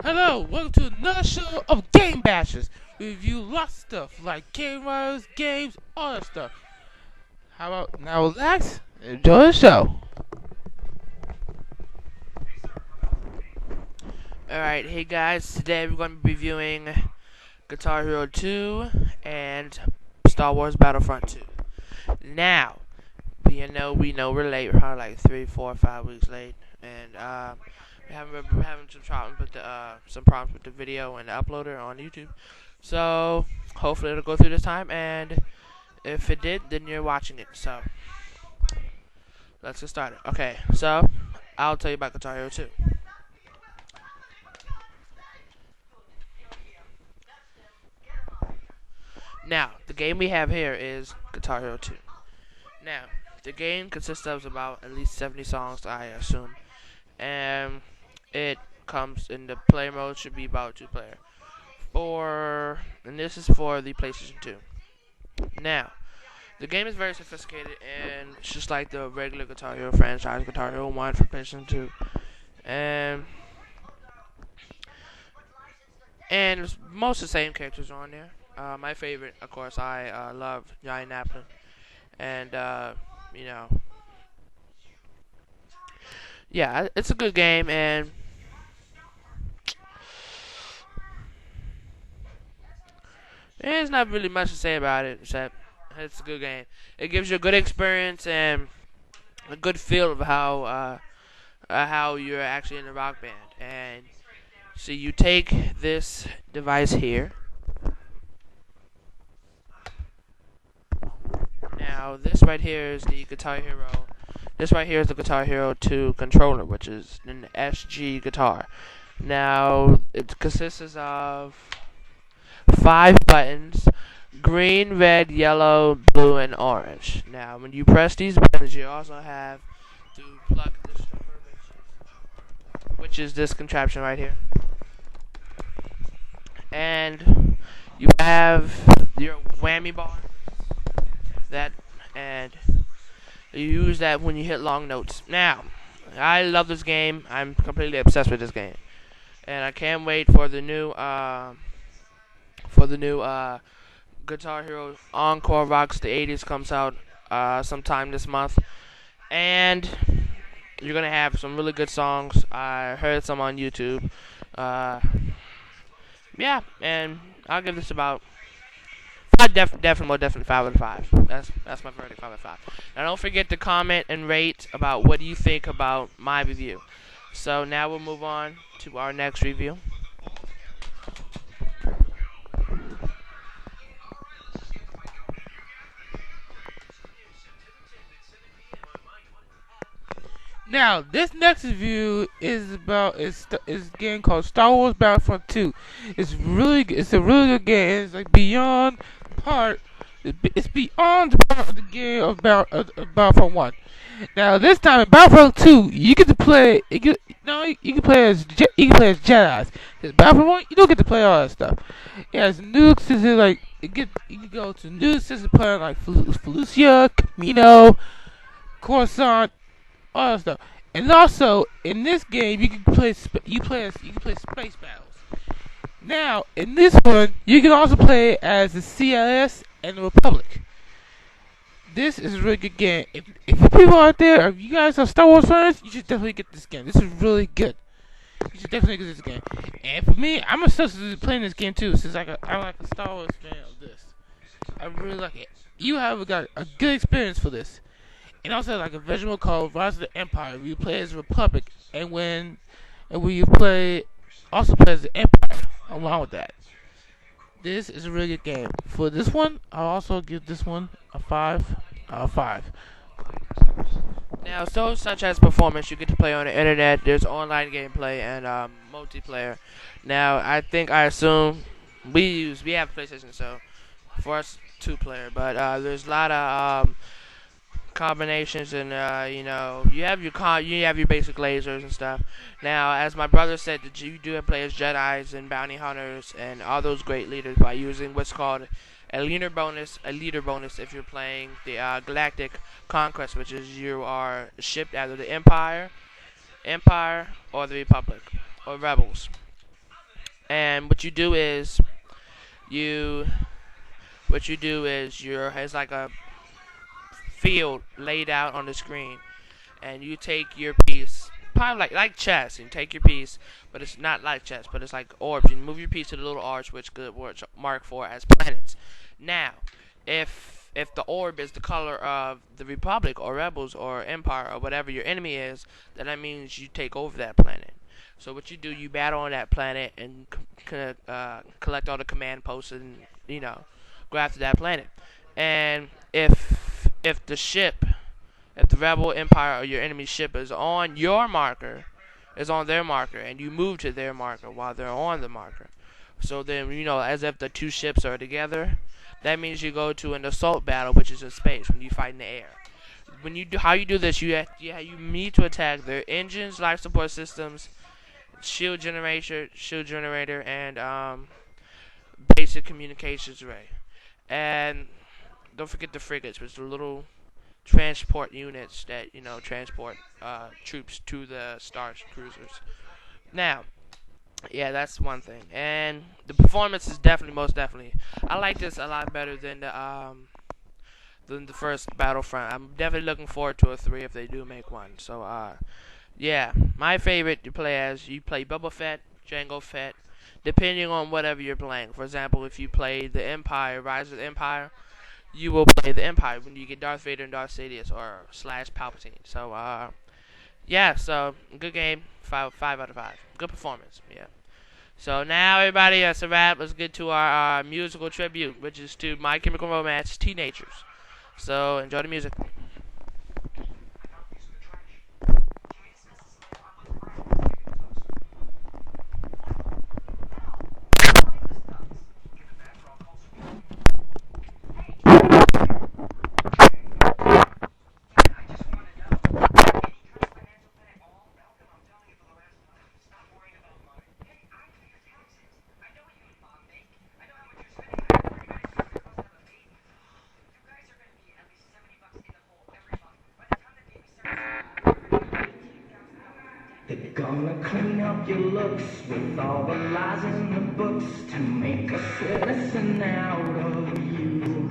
Hello, welcome to another show of Gamebashers. We review lots of stuff like game writers, games, all that stuff. How about now relax and enjoy the show. Alright, hey guys, today we're going to be reviewing Guitar Hero 2 and Star Wars Battlefront 2. Now, we know we're late, we're probably like 3, 4, 5 weeks late, and we're having some problems with the video and the uploader on YouTube. So hopefully it'll go through this time, and if it did, then you're watching it. So let's get started. Okay, so I'll tell you about Guitar Hero 2. Now, the game we have here is Guitar Hero 2. Now, the game consists of about at least 70 songs, I assume, and it comes in the player mode should be about 2-player. And this is for the PlayStation 2. Now, the game is very sophisticated, and it's just like the regular Guitar Hero franchise, Guitar Hero 1 for PlayStation 2. And most of the same characters are on there. My favorite, of course, I love Johnny Naplin. And, yeah, it's a good game, and there's not really much to say about it, except it's a good game. It gives you a good experience and a good feel of how you're actually in a rock band. And so you take this device here. Now this right here is the Guitar Hero. This right here is the Guitar Hero 2 controller, which is an SG guitar. Now it consists of 5 buttons: green, red, yellow, blue, and orange. Now when you press these buttons, you also have to plug this number, which is this contraption right here. And you have your whammy bar, and you use that when you hit long notes. Now, I love this game. I'm completely obsessed with this game, and I can't wait for the new Guitar Hero Encore Rocks the 80s comes out sometime this month, and you're gonna have some really good songs. I heard some on YouTube. Yeah, and I'll give this about definitely 5 out of 5. That's my verdict, 5 out of 5. Now don't forget to comment and rate about what do you think about my review. So now we'll move on to our next review. Now, this next review is about is a game called Star Wars Battlefront 2. It's a really good game. It's like beyond part. It's beyond the part of the game of Battlefront 1. Now, this time in Battlefront 2, you get to play. You can play as Jedi's. Because Battlefront 1, you don't get to play all that stuff. It has nukes. It's like you can go to nukes. It's play like Felucia, Camino, Coruscant, all that stuff. And also in this game you can play space battles. Now in this one you can also play as the CLS and the Republic. This is a really good game. If you people out there, if you guys are Star Wars fans, you should definitely get this game. This is really good. You should definitely get this game. And for me, I'm obsessed with playing this game too, since I'm like a Star Wars fan of this. I really like it. You have got a good experience for this. And also like a visual called Rise of the Empire, where you play as Republic, and when you play as the Empire along with that. This is a really good game. For this one, I'll also give this one a 5 out of 5. Now, so such as performance, you get to play on the internet. There's online gameplay and multiplayer. Now, I assume we have PlayStation, so for us 2-player, but there's a lot of combinations, and you have your basic lasers and stuff. Now, as my brother said, that you do play as Jedi's and bounty hunters and all those great leaders by using what's called a leader bonus if you're playing the Galactic Conquest, which is you are shipped either the Empire or the Republic or Rebels. And you you're has like a field laid out on the screen, and you take your piece, probably like chess, and take your piece, but it's not like chess, but it's like orbs. You move your piece to the little orbs, which good words mark for as planets. Now, if the orb is the color of the Republic or Rebels or Empire or whatever your enemy is, then that means you take over that planet. So what you do, you battle on that planet and collect all the command posts and go after that planet. And if the rebel empire or your enemy ship is on your marker, is on their marker, and you move to their marker while they're on the marker, so then as if the two ships are together, that means you go to an assault battle, which is in space when you fight in the air. When you do how you do this, you need to attack their engines, life support systems, shield generator, and basic communications array. And don't forget the frigates, which are little transport units that transport troops to the star cruisers. Now, yeah, that's one thing, and the performance is definitely, most definitely. I like this a lot better than the first Battlefront. I'm definitely looking forward to a 3 if they do make one. So yeah, my favorite you play Boba Fett, Jango Fett, depending on whatever you're playing. For example, if you play the Empire, Rise of the Empire, you will play the Empire when you get Darth Vader and Darth Sidious or slash Palpatine. So yeah, so good game, 5 out of 5. Good performance, yeah. So now everybody, that's a wrap. Let's get to our musical tribute, which is to My Chemical Romance, Teenagers. So enjoy the music. They're gonna clean up your looks with all the lies in the books to make a citizen out of you.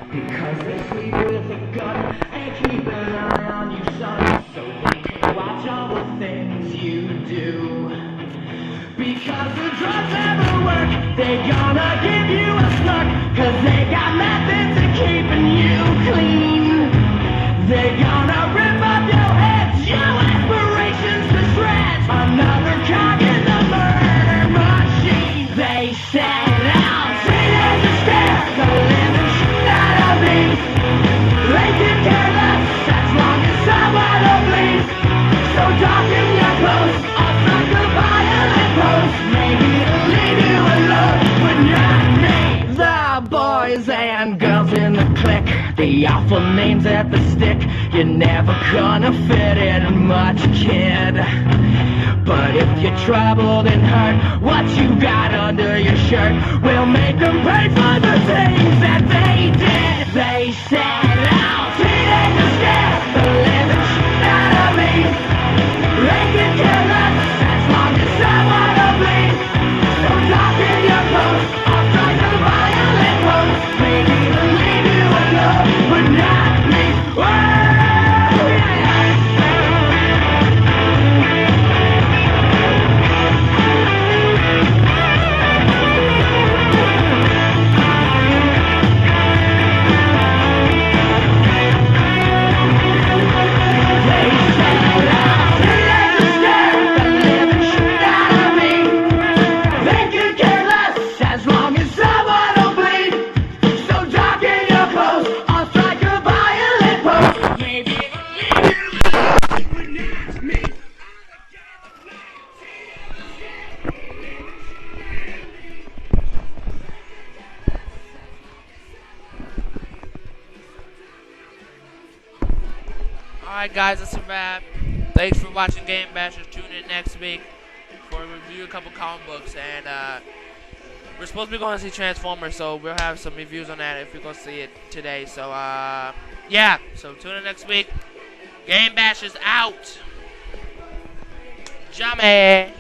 Because they sleep with a gun and keep an eye on you, son, so they can watch all the things you do. Because the drugs never work, they gonna give you a smirk, cause they got methods of keeping you clean. They're gonna rip up your heads, your aspirations to shreds. Another cog in the murder machine. They set out teenagers scare the living shit out of me. They can care less as long as someone will bleed. So darken your clothes, I'll strike a violent pose. Maybe it'll leave you alone, but not me. The boys and girls in the clique, the awful names at the stick. You're never gonna fit in much, kid. But if you're troubled and hurt, what you got under your shirt will make them pay for the things that they did. They set out teenagers scared the living shit out of me. They can care less as long as someone will bleed. So darken your clothes, I'll strike a violent pose. Maybe it'll leave you alone, but not me. Whoa! Alright guys, that's a wrap. Thanks for watching Gamebashers. Tune in next week for a review of a couple comic books. And we're supposed to be going to see Transformers, so we'll have some reviews on that if we go see it today. So yeah, so tune in next week. Gamebashers out. Jammy.